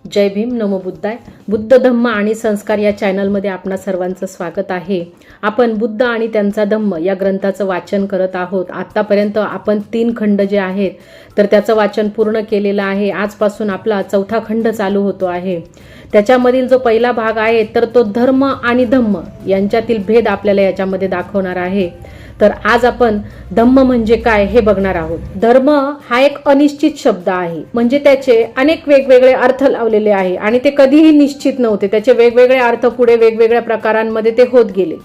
जय भीम, नमो बुद्धाय. बुद्ध धम्म आणि संस्कार या चॅनलमध्ये आपणा सर्वांचं स्वागत आहे. आपण बुद्ध आणि त्यांचा धम्म या ग्रंथाचं वाचन करत आहोत. आतापर्यंत आपण 3 खंड जे आहेत तर त्याचं वाचन पूर्ण केलेलं आहे. आजपासून आपला 4था खंड चालू होतो आहे. त्याच्यामधील जो पहिला भाग आहे तर तो धर्म आणि धम्म यांच्यातील भेद आपल्याला याच्यामध्ये दाखवणार आहे. तर आज आपण धम्म म्हणजे काय हे बघणार आहोत. धर्म हा एक अनिश्चित शब्द आहे, म्हणजे त्याचे अनेक वेगवेगळे अर्थ लावलेले आहे आणि ते कधीही निश्चित नव्हते. त्याचे वेगवेगळे अर्थ पुढे वेगवेगळ्या प्रकारांमध्ये ते होत गेले.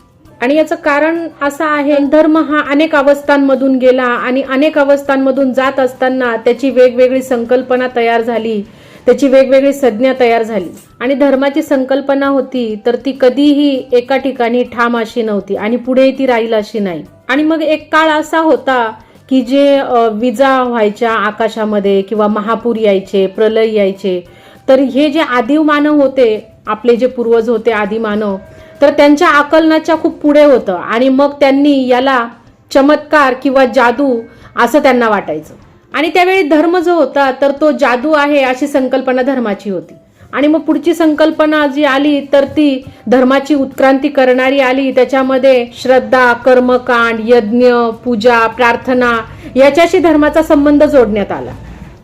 आणि याचं कारण असं आहे, धर्म हा अनेक अवस्थांमधून गेला आणि अनेक अवस्थांमधून जात असताना त्याची वेगवेगळी संकल्पना तयार झाली, त्याची वेगवेगळी संज्ञा तयार झाली. आणि धर्माची संकल्पना होती तर ती कधीही एका ठिकाणी ठाम अशी नव्हती आणि पुढे ती राहील अशी नाही. आणि मग एक काळ असा होता की जे विजा व्हायच्या आकाशामध्ये किंवा महापूर यायचे, प्रलय यायचे, तर हे जे आदिमानव होते, आपले जे पूर्वज होते आदिमानव, तर त्यांच्या आकलनाच्या खूप पुढे होतं आणि मग त्यांनी याला चमत्कार किंवा जादू असं त्यांना वाटायचं. आणि त्यावेळी धर्म जो होता तर तो जादू आहे अशी संकल्पना धर्माची होती. आणि मग पुढची संकल्पना जी आली तर ती धर्माची उत्क्रांती करणारी आली. त्याच्यामध्ये श्रद्धा, कर्मकांड, यज्ञ, पूजा, प्रार्थना याच्याशी धर्माचा संबंध जोडण्यात आला.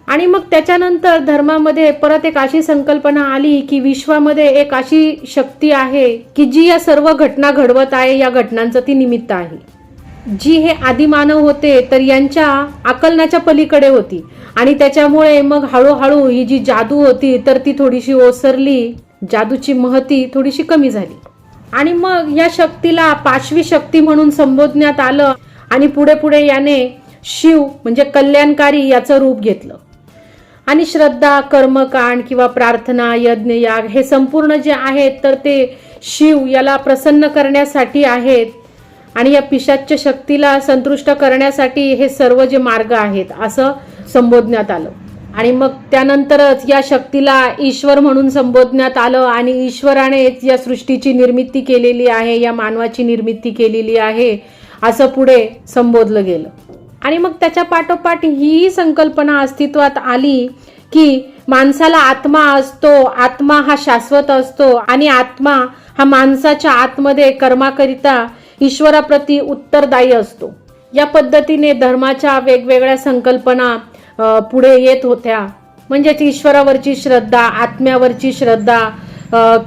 आणि मग त्याच्यानंतर धर्मामध्ये परत एक अशी संकल्पना आली की विश्वामध्ये एक अशी शक्ती आहे की जी या सर्व घटना घडवत आहे, या घटनांचं ती निमित्त आहे, जी हे आदिमानव होते तर यांच्या आकलनाच्या पलीकडे होती. आणि त्याच्यामुळे मग हळूहळू ही जी जादू होती तर ती थोडीशी ओसरली, जादूची महती थोडीशी कमी झाली. आणि मग या शक्तीला पाशवी शक्ती म्हणून संबोधण्यात आलं. आणि पुढे पुढे याने शिव म्हणजे कल्याणकारी याचं रूप घेतलं. आणि श्रद्धा, कर्मकांड किंवा प्रार्थना, यज्ञ, याग हे संपूर्ण जे आहेत तर ते शिव याला प्रसन्न करण्यासाठी आहेत. आणि या पिशाच्य शक्तीला संतुष्ट करण्यासाठी हे सर्व जे मार्ग आहेत असं संबोधण्यात आलं. आणि मग त्यानंतरच या शक्तीला ईश्वर म्हणून संबोधण्यात आलं. आणि ईश्वरानेच या सृष्टीची निर्मिती केलेली आहे, या मानवाची निर्मिती केलेली आहे असं पुढे संबोधलं गेलं. आणि मग त्याच्या पाठोपाठ ही संकल्पना अस्तित्वात आली की माणसाला आत्मा असतो, आत्मा हा शाश्वत असतो आणि आत्मा हा माणसाच्या आतमध्ये कर्माकरिता ईश्वराप्रती उत्तरदायी असतो. या पद्धतीने धर्माच्या वेगवेगळ्या संकल्पना पुढे येत होत्या. म्हणजेच ईश्वरावरची श्रद्धा, आत्म्यावरची श्रद्धा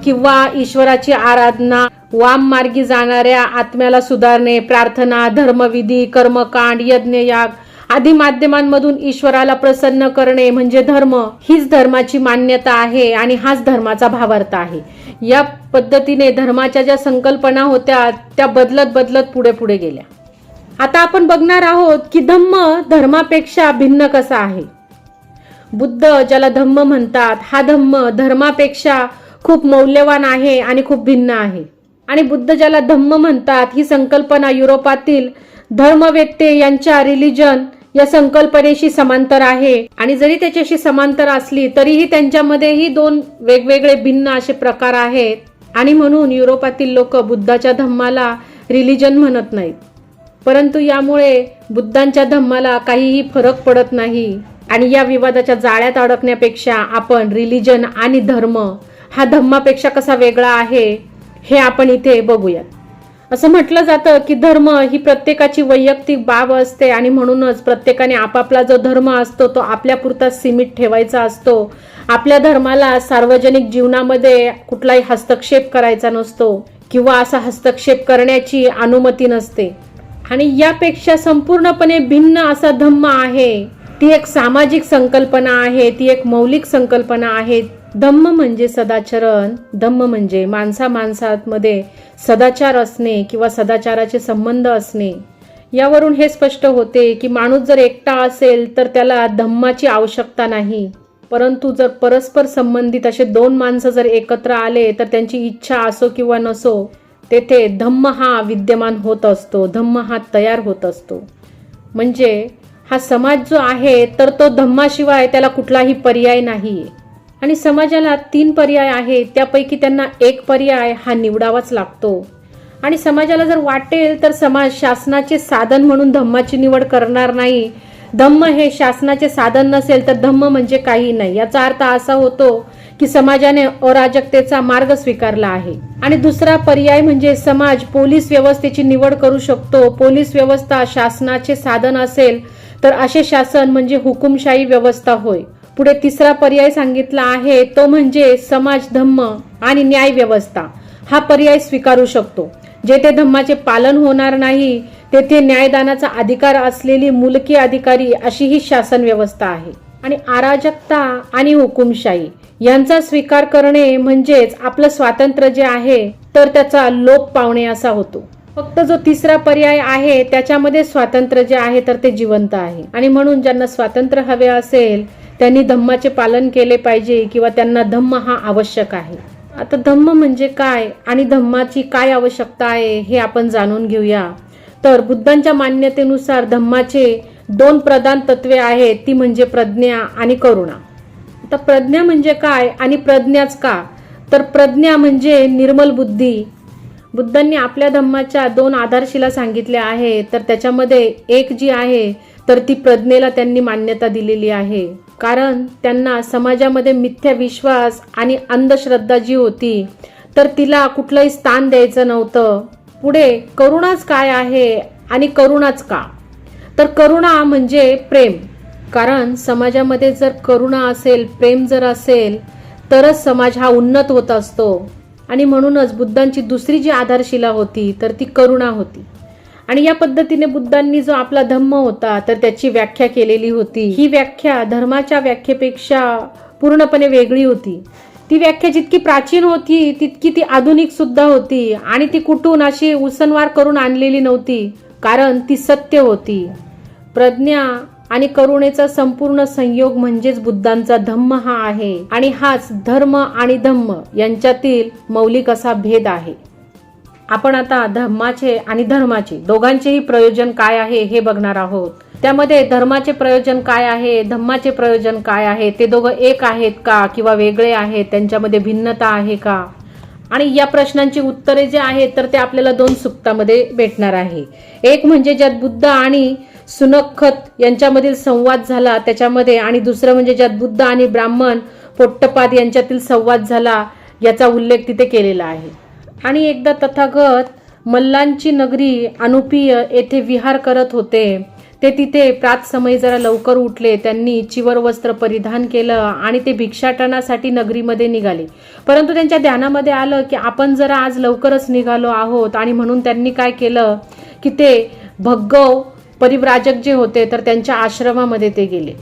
किंवा ईश्वराची आराधना, वाम मार्गी जाणाऱ्या आत्म्याला सुधारणे, प्रार्थना, धर्मविधी, कर्मकांड, यज्ञ, याग आदी माध्यमांमधून ईश्वराला प्रसन्न करणे म्हणजे धर्म. हीच धर्माची मान्यता आहे आणि हाच धर्माचा भावार्थ आहे. या पद्धतीने धर्माच्या ज्या संकल्पना होत्या त्या बदलत बदलत पुढे पुढे गेल्या. आता आपण बघणार आहोत की धम्म धर्मापेक्षा भिन्न कसा आहे. बुद्ध ज्याला धम्म म्हणतात, हा धम्म धर्मापेक्षा खूप मौल्यवान आहे आणि खूप भिन्न आहे. आणि बुद्ध ज्याला धम्म म्हणतात ही संकल्पना युरोपातील धर्मवेत्ते यांच्या रिलिजन या संकल्पनेशी समांतर आहे. आणि जरी त्याच्याशी समांतर असली तरीही त्यांच्यामध्येही 2 वेगवेगळे भिन्न असे प्रकार आहेत. आणि म्हणून युरोपातील लोक बुद्धाच्या धम्माला रिलिजन म्हणत नाहीत. परंतु यामुळे बुद्धांच्या धम्माला काहीही फरक पडत नाही. आणि या विवादाच्या जाळ्यात अडकण्यापेक्षा आपण रिलिजन आणि धर्म हा धम्मापेक्षा कसा वेगळा आहे हे आपण इथे बघूयात. असं म्हटलं जातं की धर्म ही प्रत्येकाची वैयक्तिक बाब असते आणि म्हणूनच प्रत्येकाने आपापला जो धर्म असतो तो आपल्यापुरता सीमित ठेवायचा असतो. आपल्या धर्माला सार्वजनिक जीवनामध्ये कुठलाही हस्तक्षेप करायचा नसतो किंवा असा हस्तक्षेप करण्याची अनुमती नसते. आणि यापेक्षा संपूर्णपणे भिन्न असा धम्म आहे. ती एक सामाजिक संकल्पना आहे, ती एक मौलिक संकल्पना आहे. धम्म म्हणजे सदाचरण, धम्म म्हणजे माणसामध्ये सदाचार असणे किंवा सदाचाराचे संबंध असणे. यावरून हे स्पष्ट होते की माणूस जर एकटा असेल तर त्याला धम्माची आवश्यकता नाही. परंतु जर परस्पर संबंधित असे 2 माणसं जर एकत्र आले तर त्यांची इच्छा असो किंवा नसो तेथे धम्म हा विद्यमान होत असतो, धम्म हा तयार होत असतो. म्हणजे हा समाज जो आहे तर तो धम्माशिवाय त्याला कुठलाही पर्याय नाहीये. आणि समाजाला 3 पर्याय आहेत, त्यापैकी त्यांना एक पर्याय हा निवडावाच लागतो. आणि समाजाला जर वाटेल तर समाज शासनाचे साधन म्हणून धम्माची निवड करणार नाही. धम्म हे शासनाचे साधन नसेल तर धम्म म्हणजे काही नाही. याचा अर्थ असा होतो की समाजाने अराजकतेचा मार्ग स्वीकारला आहे. आणि दुसरा पर्याय म्हणजे समाज पोलीस व्यवस्थेची निवड करू शकतो. पोलीस व्यवस्था शासनाचे साधन असेल तर असे शासन म्हणजे हुकुमशाही व्यवस्था होय. पुढे तिसरा पर्याय सांगितला आहे तो म्हणजे समाज धम्म आणि न्याय व्यवस्था. हा पर्याय स्वीकारू शकतो. जेथे धम्माचे पालन होणार नाही तेथे न्यायदानाचा अधिकार असलेली मुलकी अधिकारी अशी ही शासन व्यवस्था आहे. आणि अराजकता आणि हुकुमशाही यांचा स्वीकार करणे म्हणजेच आपलं स्वातंत्र्य जे आहे तर त्याचा लोप पावणे असा होतो. फक्त जो तिसरा पर्याय आहे त्याच्यामध्ये स्वातंत्र्य जे आहे तर ते जिवंत आहे. आणि म्हणून ज्यांना स्वातंत्र्य हवे असेल त्यांनी धम्माचे पालन केले पाहिजे किंवा त्यांना धम्म हा आवश्यक आहे. आता धम्म म्हणजे काय आणि धम्माची काय आवश्यकता आहे हे आपण जाणून घेऊया. तर बुद्धांच्या मान्यतेनुसार धम्माचे 2 प्रधान तत्वे आहेत, ती म्हणजे प्रज्ञा आणि करुणा. आता प्रज्ञा म्हणजे काय आणि प्रज्ञाच का? तर प्रज्ञा म्हणजे निर्मल बुद्धी. बुद्धांनी आपल्या धम्माच्या 2 आधारशिला सांगितल्या आहेत. तर त्याच्यामध्ये एक जी आहे तर ती प्रज्ञेला त्यांनी मान्यता दिलेली आहे. कारण त्यांना समाजामध्ये मिथ्या विश्वास आणि अंधश्रद्धा जी होती तर तिला कुठलंही स्थान द्यायचं नव्हतं. पुढे करुणाच काय आहे आणि करुणाच का? तर करुणा म्हणजे प्रेम. कारण समाजामध्ये जर करुणा असेल, प्रेम जर असेल तरच समाज हा उन्नत होत असतो. आणि म्हणूनच बुद्धांची दुसरी जी आधारशिला होती तर ती करुणा होती. आणि या पद्धतीने बुद्धांनी जो आपला धम्म होता तर त्याची व्याख्या केलेली होती. ही व्याख्या धर्माच्या व्याख्येपेक्षा पूर्णपणे वेगळी होती. ती व्याख्या जितकी प्राचीन होती तितकी ती आधुनिक सुद्धा होती. आणि ती कुठून अशी उसनवार करून आणलेली नव्हती, कारण ती सत्य होती. प्रज्ञा आणि करुणेचा संपूर्ण संयोग म्हणजेच बुद्धांचा धम्म हा आहे. आणि हाच धर्म आणि धम्म यांच्यातील मौलिक असा भेद आहे. आपण आता धम्माचे आणि धर्माचे दोघांचेही प्रयोजन काय आहे हे बघणार आहोत. त्यामध्ये धर्माचे प्रयोजन काय आहे, धम्माचे प्रयोजन काय आहे, ते दोघं एक आहेत का किंवा वेगळे आहेत, त्यांच्यामध्ये भिन्नता आहे का? आणि या प्रश्नांची उत्तरे जे आहेत तर ते आपल्याला 2 सुक्तामध्ये भेटणार आहे. एक म्हणजे ज्यात बुद्ध आणि सुनखत यांच्यामधील संवाद झाला त्याच्यामध्ये, आणि दुसरं म्हणजे ज्यात बुद्ध आणि ब्राह्मण पोट्टपाद यांच्यातील संवाद झाला याचा उल्लेख तिथे केलेला आहे. आणि एकदा तथागत मल्लांची नगरी अनुपीय येथे विहार करत होते. ते तिथे प्रातसमयी जरा लवकर उठले. त्यांनी चिवर वस्त्र परिधान केलं आणि ते भिक्षाटनासाठी नगरीमध्ये निघाले. परंतु त्यांच्या ध्यानामध्ये आलं की आपण जरा आज लवकरच निघालो आहोत. आणि म्हणून त्यांनी काय केलं की ते भग्गव परिव्राजक जे होते तर त्यांच्या आश्रमामध्ये ते गेले.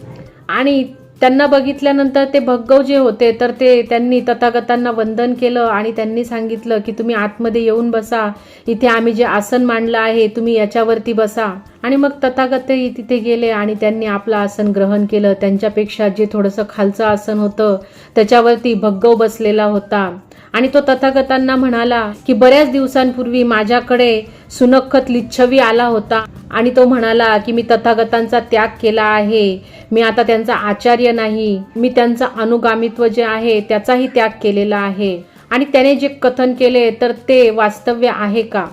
आणि त्यांना बघितल्यानंतर ते भग्गव जे होते तर त्यांनी तथागतांना वंदन केलं आणि त्यांनी सांगितलं की तुम्ही आतमध्ये येऊन बसा, इथे आम्ही जे आसन मांडलं आहे तुम्ही याच्यावरती बसा. आणि मग तथागतही तिथे गेले आणि त्यांनी आपलं आसन ग्रहण केलं. त्यांच्यापेक्षा जे थोडंसं खालचं आसन होतं त्याच्यावरती भग्गव बसलेला होता. आणि तो तथागतांना म्हणाला की बऱ्याच दिवसांपूर्वी माझ्याकडे सुनखत लिच्छवी आला होता आणि तो म्हणाला की मी तथागतांचा त्याग केला आहे, मी आता त्यांचा आचार्य नाही, मी त्यांचा अनुगामित्व जे आहे त्याचाही त्याग केलेला आहे. आणि त्याने जे कथन केले तर ते वास्तव्य आहे का?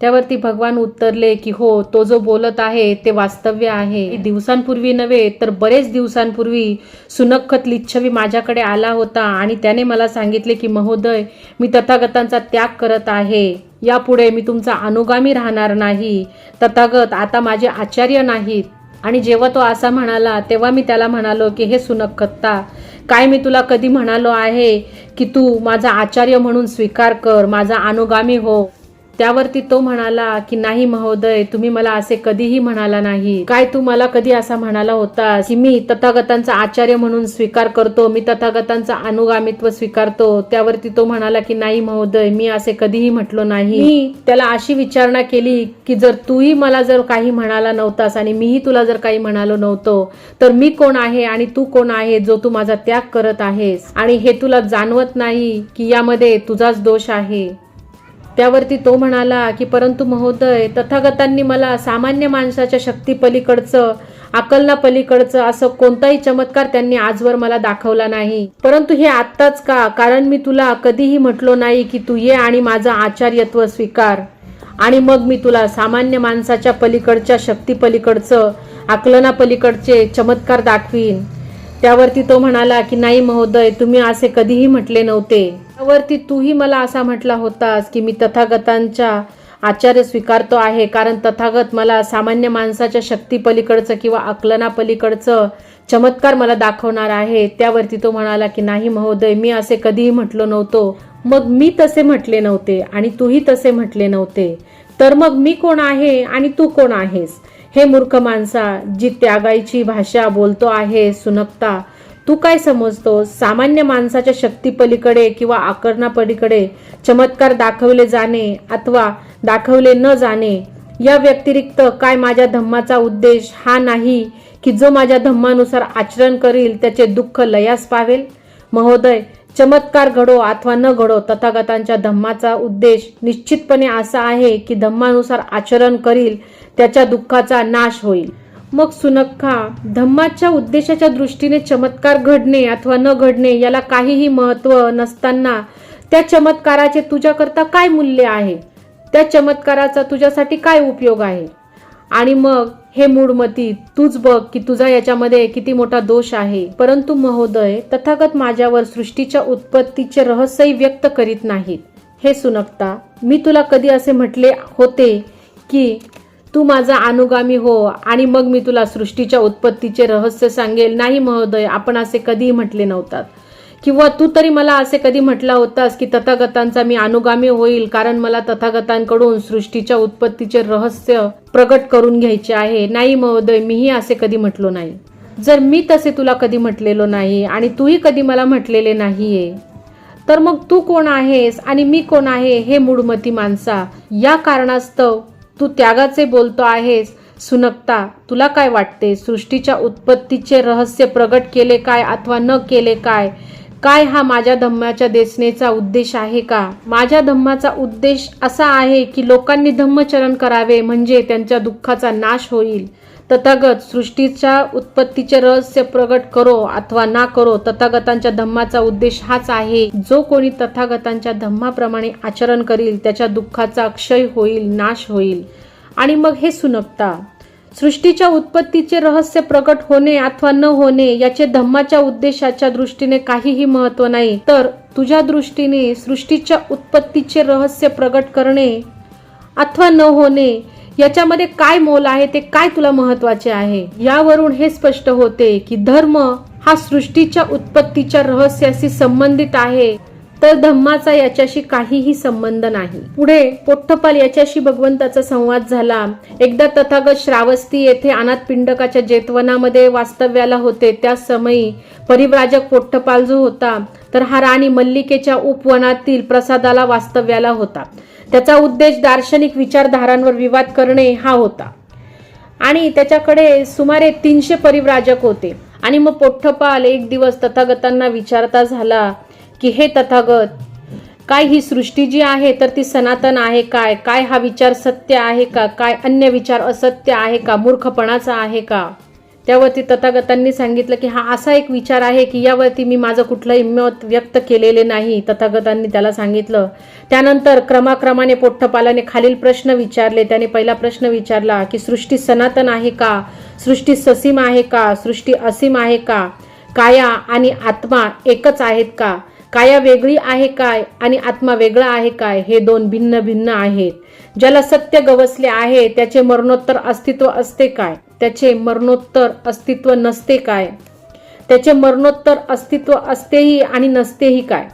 त्यावरती भगवान उत्तरले की हो, तो जो बोलत आहे ते वास्तव्य आहे. दिवसांपूर्वी नव्हे तर बरेच दिवसांपूर्वी सुनखत लिच्छवी माझ्याकडे आला होता आणि त्याने मला सांगितले की महोदय, मी तथागतांचा त्याग करत आहे, यापुढे मी तुमचा अनुगामी राहणार नाही. तथागत आता माझे आचार्य नाहीत. आणि जेव्हा तो असा म्हणाला तेव्हा मी त्याला म्हणालो की हे सुनखत्ता, काय मी तुला कधी म्हणालो आहे की तू माझा आचार्य म्हणून स्वीकार कर, माझा अनुगामी हो? त्यावरती तो म्हणाला की नाही महोदय, तुम्ही मला असे कधीही म्हणाला नाही. काय तू मला कधी असा म्हणाला होता की मी तथागतांचा आचार्य म्हणून स्वीकार करतो, मी तथागतांचा अनुगामित्व स्वीकारतो? त्यावरती तो म्हणाला की नाही महोदय, मी असे कधीही म्हटलो नाही. मी त्याला अशी विचारणा केली की जर तूही मला जर काही म्हणाला नव्हतास आणि मीही तुला जर काही म्हणालो नव्हतो तर मी कोण आहे आणि तू कोण आहे जो तू माझा त्याग करत आहेस? आणि हे तुला जाणवत नाही की यामध्ये तुझाच दोष आहे? त्यावरती तो म्हणाला की परंतु महोदय, तथागतांनी मला सामान्य माणसाच्या शक्ती पलीकडचं, अकलना पलीकडचं असं कोणताही चमत्कार त्यांनी आजवर मला दाखवला नाही. परंतु हे आत्ताच का? कारण मी तुला कधीही म्हटलो नाही की तू ये आणि माझं आचार्यत्व स्वीकार आणि मग मी तुला सामान्य माणसाच्या पलीकडच्या शक्ती पलीकडचं, अकलना पलीकडचे चमत्कार दाखवीन. त्यावरती तो म्हणाला की नाही महोदय, तुम्ही असे कधीही म्हटले नव्हते. त्यावरती तूही मला असा म्हटला होतास की मी तथागतांच्या आचार्य स्वीकारतो आहे, कारण तथागत मला सामान्य माणसाच्या शक्ती पलीकडचं किंवा आकलना पलीकडचं चमत्कार मला दाखवणार आहे. त्यावरती तो म्हणाला की नाही महोदय, मी असे कधीही म्हटलो नव्हतो. मग मी तसे म्हटले नव्हते आणि तूही तसे म्हटले नव्हते, तर मग मी कोण आहे आणि तू कोण आहेस? हे मूर्ख माणसा, जी त्यागाची भाषा बोलतो आहे सुनकता, तू काय समजतो? सामान्य माणसाच्या शक्ती पलीकडे किंवा आकर्णा पलीकडे चमत्कार दाखवले जाणे अथवा दाखवले न जाणे या व्यतिरिक्त काय माझ्या धम्माचा उद्देश हा नाही की जो माझ्या धम्मानुसार आचरण करील त्याचे दुःख लयास पावेल? महोदय, चमत्कार घडो अथवा न घडो, तथागतांच्या धम्माचा उद्देश निश्चितपणे असा आहे की धम्मानुसार आचरण करील त्याच्या दुःखाचा नाश होईल. मग सुनक्खा, धम्माच्या उद्देशाच्या दृष्टीने चमत्कार घडणे अथवा न घडणे याला काहीही महत्त्व नसताना त्या चमत्काराचे तुझ्याकरता काय मूल्य आहे? त्या चमत्काराचा तुझ्यासाठी काय उपयोग आहे? आणि मग हे मूढमती, तूच बघ की तुझा याच्यामध्ये किती मोठा दोष आहे. परंतु महोदय, तथागत माझ्यावर सृष्टीच्या उत्पत्तीचे रहस्यही व्यक्त करीत नाहीत. हे सुनकता, मी तुला कधी असे म्हटले होते की तू माझा अनुगामी हो आणि मग मी तुला सृष्टीच्या उत्पत्तीचे रहस्य सांगेल? नाही महोदय, आपण असे कधीही म्हटले नव्हतात. किंवा तू तरी मला असे कधी म्हटला होतास की तथागतांचा मी अनुगामी होईल, कारण मला तथागतांकडून सृष्टीच्या उत्पत्तीचे रहस्य प्रगट करून घ्यायचे आहे? नाही महोदय, मीही असे कधी म्हटलो नाही. जर मी तसे तुला कधी म्हटलेलो नाही आणि तूही कधी मला म्हटलेले नाहीये, तर मग तू कोण आहेस आणि मी कोण आहे? हे मूढमती माणसा, या कारणास्तव तू त्यागाचे बोलतो आहेस. सुनकता, तुला काय वाटते? सृष्टीच्या उत्पत्तीचे रहस्य प्रगट केले काय अथवा न केले काय, काय हा माझ्या धम्माच्या देशनेचा उद्देश आहे का? माझ्या धम्माचा उद्देश असा आहे की लोकांनी धम्मचरण करावे, म्हणजे त्यांच्या दुःखाचा नाश होईल. तथागत सृष्टीच्या उत्पत्तीचे रहस्य प्रगट करो अथवा ना करो, तथागतांच्या धम्माचा उद्देश हाच आहे. जो कोणी तथागतांच्या धम्माप्रमाणे आचरण करील त्याच्या दुःखाचा क्षय होईल, नाश होईल. आणि मग हे सुनकता, सृष्टीच्या उत्पत्तीचे रहस्य प्रगट होणे अथवा न होणे याचे धम्माच्या उद्देशाच्या दृष्टीने काहीही महत्त्व नाही, तर तुझ्या दृष्टीने सृष्टीच्या उत्पत्तीचे रहस्य प्रगट करणे अथवा न होणे याच्यामध्ये काय मोल आहे, ते काय तुला महत्वाचे आहे? यावरून हे स्पष्ट होते की धर्म हा सृष्टीच्या उत्पत्तीच्या रहस्याशी संबंधित आहे, तर धम्माचा याच्याशी काहीही संबंध नाही. पुढे पोट्टपाल याच्याशी भगवंताचा संवाद झाला. एकदा तथागत श्रावस्ती येथे अनाथपिंडकाच्या जेतवनामध्ये वास्तव्याला होते. त्या समयी परिव्राजक पोट्टपाल जो होता, तर हा राणी मल्लिकेच्या उपवनातील प्रसादाला वास्तव्याला होता. त्याचा उद्देश दार्शनिक विचारधारांवर विवाद करणे हा होता आणि त्याच्याकडे सुमारे 300 परिव्राजक होते. आणि मग पोट्टपाल एक दिवस तथागतांना विचारता झाला की हे तथागत, काय ही सृष्टी जी आहे तर ती सनातन आहे काय? काय हा विचार सत्य आहे का? काय अन्य विचार असत्य आहे का? मूर्खपणाचा आहे का? त्यावरती तथागतांनी सांगितलं की हा असा एक विचार आहे की यावरती मी माझं कुठलंही मत व्यक्त केलेले नाही. तथागतांनी त्याला सांगितलं. त्यानंतर क्रमाक्रमाने पोट्टपालाने खालील प्रश्न विचारले. त्याने पहिला प्रश्न विचारला की सृष्टी सनातन आहे का? सृष्टी ससीम आहे का? सृष्टी असीम आहे का? काया आणि आत्मा एकच आहेत का? काया वेगळी आहे काय आणि आत्मा वेगळा आहे काय? हे दोन भिन्न भिन्न आहेत. ज्याला सत्य गवसले आहे त्याचे मरणोत्तर अस्तित्व असते काय? त्याचे मरणोत्तर अस्तित्व नसते काय? त्याचे मरणोत्तर अस्तित्व असतेही आणि नसतेही काय?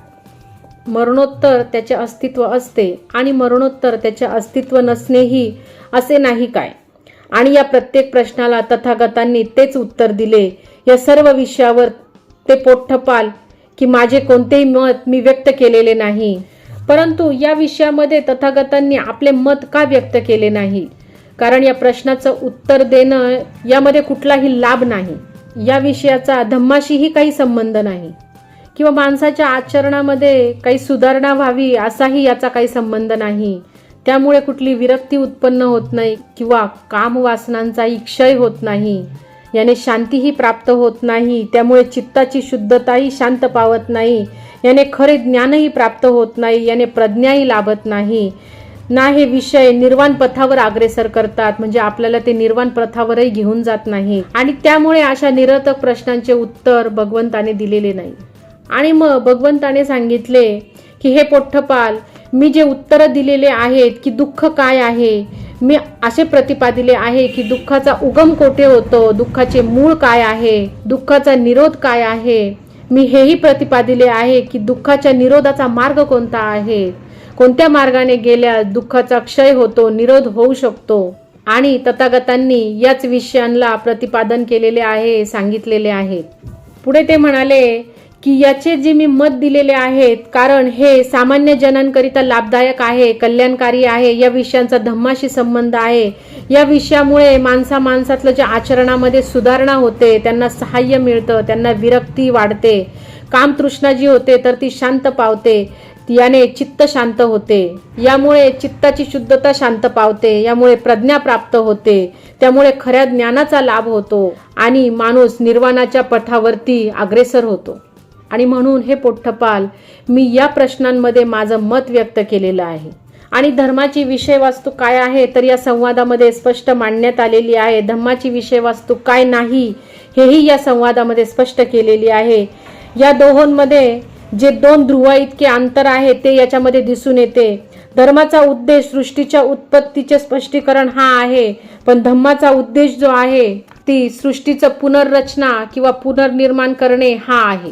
मरणोत्तर त्याचे अस्तित्व असते आणि मरणोत्तर त्याचे अस्तित्व नसणेही असे नाही काय? आणि या प्रत्येक प्रश्नाला तथागतांनी तेच उत्तर दिले. या सर्व विषयावर ते पोट्टपाल की माझे कोणतेही मत मी व्यक्त केलेले नाही. परंतु या विषयामध्ये तथागतांनी आपले मत का व्यक्त केले नाही? कारण या प्रश्नाचं उत्तर देणं यामध्ये कुठलाही लाभ नाही. या विषयाचा धम्माशीही काही संबंध नाही किंवा माणसाच्या आचरणामध्ये काही सुधारणा व्हावी असाही याचा काही संबंध नाही. त्यामुळे कुठली विरक्ती उत्पन्न होत नाही किंवा कामवासनांचाही क्षय होत नाही. याने शांतीही प्राप्त होत नाही. त्यामुळे चित्ताची शुद्धताही शांत पावत नाही. याने खरे ज्ञानही प्राप्त होत नाही. याने प्रज्ञाही लाभत नाही. ना हे विषय निर्वाण पथावर अग्रेसर करतात, म्हणजे आपल्याला ते निर्वाण पथावरही घेऊन जात नाही. आणि त्यामुळे अशा निरर्थक प्रश्नांचे उत्तर भगवंताने दिलेले नाही. आणि मग भगवंताने सांगितले की हे पोट्टपाल, मी जे उत्तर दिलेले आहेत की दुःख काय आहे, मी असे प्रतिपादिले आहे की दुःखाचा उगम कोठे होतो, दुःखाचे मूळ काय आहे, दुःखाचा निरोध काय आहे. मी हेही प्रतिपादिले आहे की दुःखाच्या निरोधाचा मार्ग कोणता आहे, कोणत्या मार्गाने गेल्यास दुःखाचा क्षय होतो, निरोध होऊ शकतो. आणि तथागतांनी याच विषयांना प्रतिपादन केलेले आहे, सांगितलेले आहेत. पुढे ते म्हणाले की याचे जे मी मत दिलेले आहेत, कारण हे सामान्य जनांकरिता लाभदायक आहे, कल्याणकारी आहे, या विषयांचा धम्माशी संबंध आहे. या विषयामुळे माणसातलं जे आचरणामध्ये सुधारणा होते, त्यांना सहाय्य मिळतं, त्यांना विरक्ती वाढते, कामतृष्णा जी होते तर ती शांत पावते, याने चित्त शांत होते, यामुळे चित्ताची शुद्धता शांत पावते, यामुळे प्रज्ञा प्राप्त होते, त्यामुळे खऱ्या ज्ञानाचा लाभ होतो आणि माणूस निर्वाणाच्या पथावरती अग्रेसर होतो. आणि म्हणून हे पोट्टपाल, मी या प्रश्नांमध्ये माझं मत व्यक्त केलेलं आहे. आणि धर्माची विषयवस्तू काय आहे तर या संवादामध्ये स्पष्ट मांडण्यात आलेली आहे. धम्माची विषयवस्तू काय नाही हेही या संवादामध्ये स्पष्ट केलेली आहे. या दोहोंमध्ये जे 2 ध्रुव इतके अंतर आहे ते याच्यामध्ये दिसून येते. धर्माचा उद्देश सृष्टीच्या उत्पत्तीचे स्पष्टीकरण हा आहे, पण धम्माचा उद्देश जो आहे ती सृष्टीचं पुनर्रचना किंवा पुनर्निर्माण करणे हा आहे.